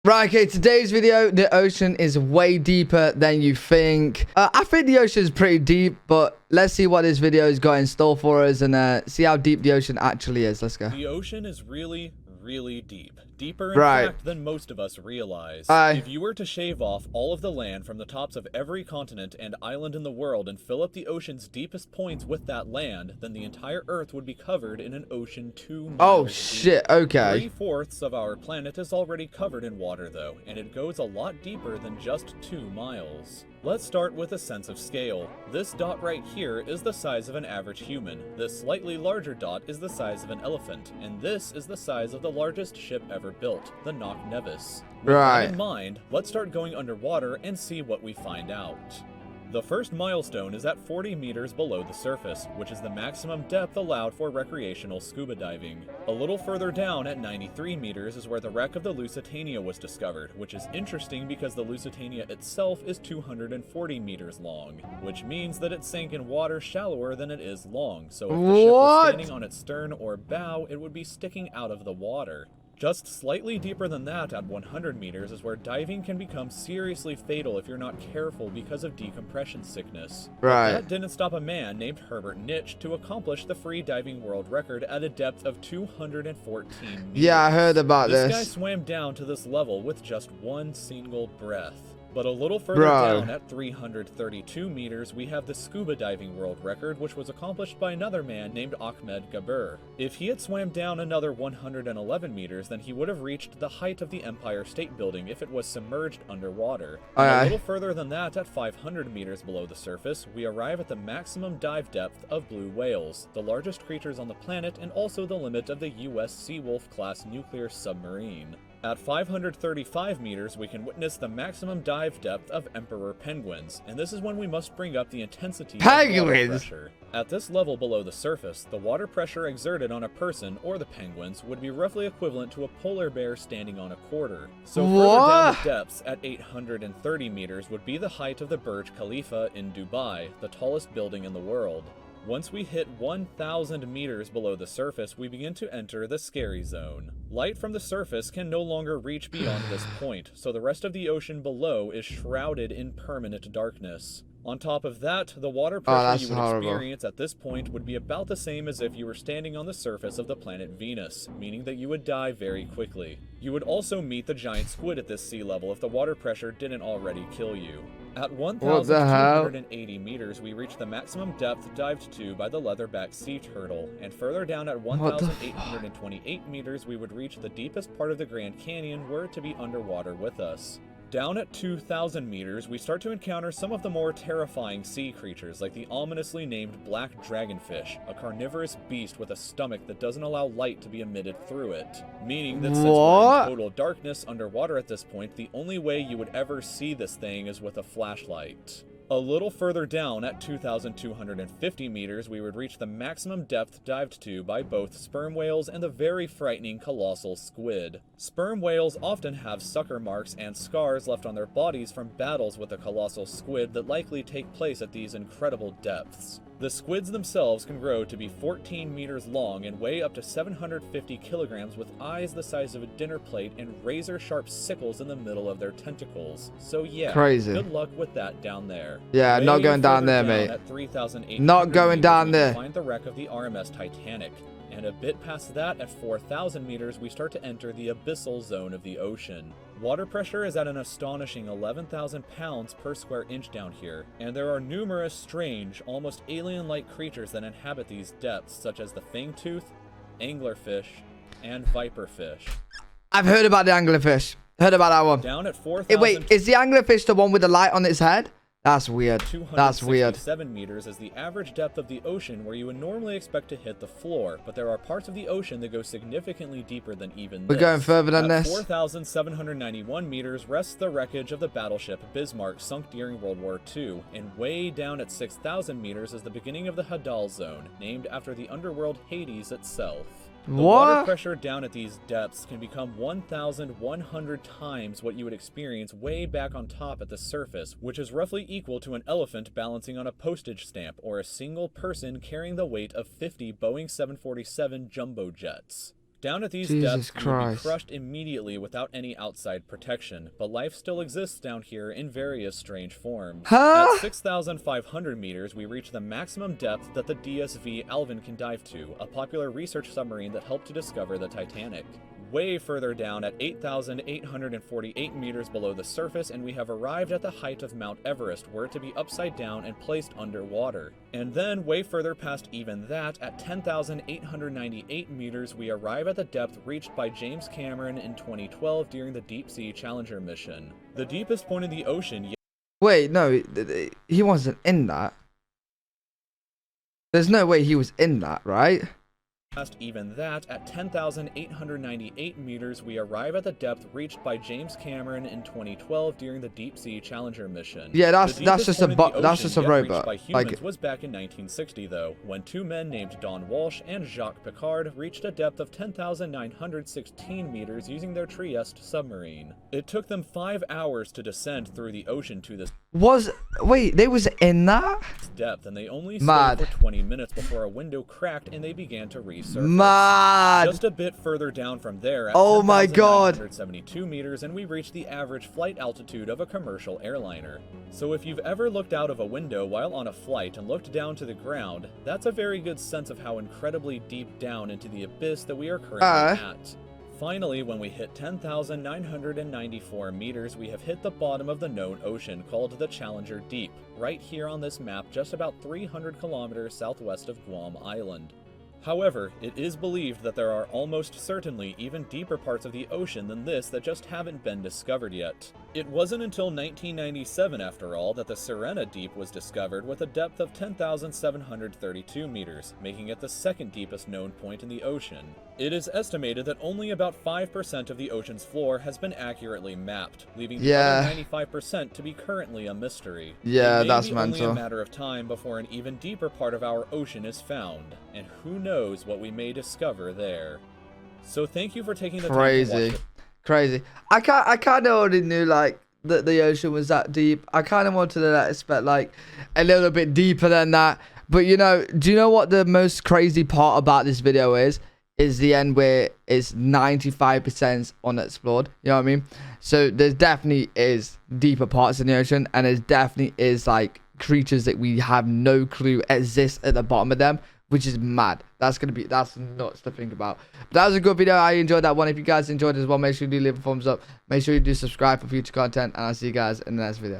Right, okay, today's video, the ocean is way deeper than you think. I think the ocean is pretty deep, but let's see what this video has got in store for us and see how deep the ocean actually is. Let's go. The ocean is really deep. Deeper, in fact, than most of us realize. If you were to shave off all of the land from the tops of every continent and island in the world and fill up the ocean's deepest points with that land, then the entire Earth would be covered in an ocean 2 miles Oh, shit, deep. okay. 3/4 of our planet is already covered in water, though, and it goes a lot deeper than just 2 miles. Let's start with a sense of scale. This dot right here is the size of an average human. This slightly larger dot is the size of an elephant, and this is the size of the largest ship ever built, the Knock Nevis. With that in mind, let's start going underwater and see what we find out. The first milestone is at 40 meters below the surface, which is the maximum depth allowed for recreational scuba diving. A little further down at 93 meters is where the wreck of the Lusitania was discovered, which is interesting because the Lusitania itself is 240 meters long, which means that it sank in water shallower than it is long, so if the ship was standing on its stern or bow, it would be sticking out of the water. Just slightly deeper than that at 100 meters is where diving can become seriously fatal if you're not careful because of decompression sickness. But that didn't stop a man named Herbert Nitsch to accomplish the free diving world record at a depth of 214 meters. Yeah, I heard about this. This guy swam down to this level with just one single breath. But a little further down at 332 meters, we have the scuba diving world record, which was accomplished by another man named Ahmed Gabir. If he had swam down another 111 meters, then he would have reached the height of the Empire State Building if it was submerged underwater. And a little further than that, at 500 meters below the surface, we arrive at the maximum dive depth of blue whales, the largest creatures on the planet and also the limit of the US Seawolf-class nuclear submarine. At 535 meters, we can witness the maximum dive depth of emperor penguins, and this is when we must bring up the intensity of water pressure. At this level below the surface, the water pressure exerted on a person, or the penguins, would be roughly equivalent to a polar bear standing on a quarter. So further down the depths, at 830 meters, would be the height of the Burj Khalifa in Dubai, the tallest building in the world. Once we hit 1,000 meters below the surface, we begin to enter the scary zone. Light from the surface can no longer reach beyond this point, so the rest of the ocean below is shrouded in permanent darkness. On top of that, the water pressure you would experience at this point would be about the same as if you were standing on the surface of the planet Venus, meaning that you would die very quickly. You would also meet the giant squid at this sea level if the water pressure didn't already kill you. At 1,280 meters, we reach the maximum depth dived to by the leatherback sea turtle, and further down at 1,828 meters, we would reach the deepest part of the Grand Canyon were it to be underwater with us. Down at 2,000 meters, we start to encounter some of the more terrifying sea creatures, like the ominously named black dragonfish, a carnivorous beast with a stomach that doesn't allow light to be emitted through it. Meaning that since we're in total darkness underwater at this point, the only way you would ever see this thing is with a flashlight. A little further down at 2,250 meters, we would reach the maximum depth dived to by both sperm whales and the very frightening colossal squid. Sperm whales often have sucker marks and scars left on their bodies from battles with the colossal squid that likely take place at these incredible depths. The squids themselves can grow to be 14 meters long and weigh up to 750 kilograms with eyes the size of a dinner plate and razor-sharp sickles in the middle of their tentacles. So yeah, good luck with that down there. Yeah, not going down there, mate. Not going down there. Find the wreck of the RMS Titanic. And a bit past that, at 4,000 meters, we start to enter the abyssal zone of the ocean. Water pressure is at an astonishing 11,000 pounds per square inch down here, and there are numerous strange, almost alien-like creatures that inhabit these depths, such as the fangtooth, anglerfish, and viperfish. I've heard about the anglerfish. Heard about that one. Down at 4,000... Wait, is the anglerfish the one with the light on its head? That's weird. That's weird. 267 meters is the average depth of the ocean where you would normally expect to hit the floor, but there are parts of the ocean that go significantly deeper than even this. We're going further than this. 4,791 meters rests the wreckage of the battleship Bismarck sunk during World War II, and way down at 6,000 meters is the beginning of the Hadal zone, named after the underworld Hades itself. The water pressure down at these depths can become 1,100 times what you would experience way back on top at the surface, which is roughly equal to an elephant balancing on a postage stamp or a single person carrying the weight of 50 Boeing 747 jumbo jets. Down at these Jesus depths, we would be Christ. crushed immediately without any outside protection, but life still exists down here in various strange forms. Huh? At 6,500 meters, we reach the maximum depth that the DSV Alvin can dive to, a popular research submarine that helped to discover the Titanic. Way further down at 8,848 meters below the surface, and we have arrived at the height of Mount Everest, were to be upside down and placed underwater. And then, way further past even that, at 10,898 meters, we arrive at the depth reached by James Cameron in 2012 during the Deep Sea Challenger mission. The deepest point in the ocean. Wait, no, he wasn't in that. There's no way he was in that, right? Past even that, at 10,898 meters, we arrive at the depth reached by James Cameron in 2012 during the Deep Sea Challenger mission. Yeah, that's just a reached robot. By humans was back in 1960, though, when two men named Don Walsh and Jacques Piccard reached a depth of 10,916 meters using their Trieste submarine. It took them 5 hours to descend through the ocean to this Wait, they was in that depth, and they only stayed for 20 minutes before a window cracked and they began to resurface. Mad. Just a bit further down from there, at oh my god, 10,972 meters, and we reached the average flight altitude of a commercial airliner. So if you've ever looked out of a window while on a flight and looked down to the ground, that's a very good sense of how incredibly deep down into the abyss that we are currently at. Finally, when we hit 10,994 meters, we have hit the bottom of the known ocean called the Challenger Deep, right here on this map just about 300 kilometers southwest of Guam Island. However, it is believed that there are almost certainly even deeper parts of the ocean than this that just haven't been discovered yet. It wasn't until 1997, after all, that the Sirena Deep was discovered with a depth of 10,732 meters, making it the second deepest known point in the ocean. It is estimated that only about 5% of the ocean's floor has been accurately mapped, leaving the other 95% to be currently a mystery. Yeah, that's mental. It may be only a matter of time before an even deeper part of our ocean is found, and who knows what we may discover there. So thank you for taking the time to watch it. Crazy. I kind of already knew like that the ocean was that deep. I kind of wanted to expect like a little bit deeper than that. But you know, do you know what the most crazy part about this video is? Is the end where it's 95% unexplored. You know what I mean? So there definitely is deeper parts in the ocean, and there definitely is like creatures that we have no clue exist at the bottom of them, which is mad. That's nuts to think about. But that was a good video. I enjoyed that one. If you guys enjoyed it as well, make sure you do leave a thumbs up. Make sure you do subscribe for future content, and I'll see you guys in the next video.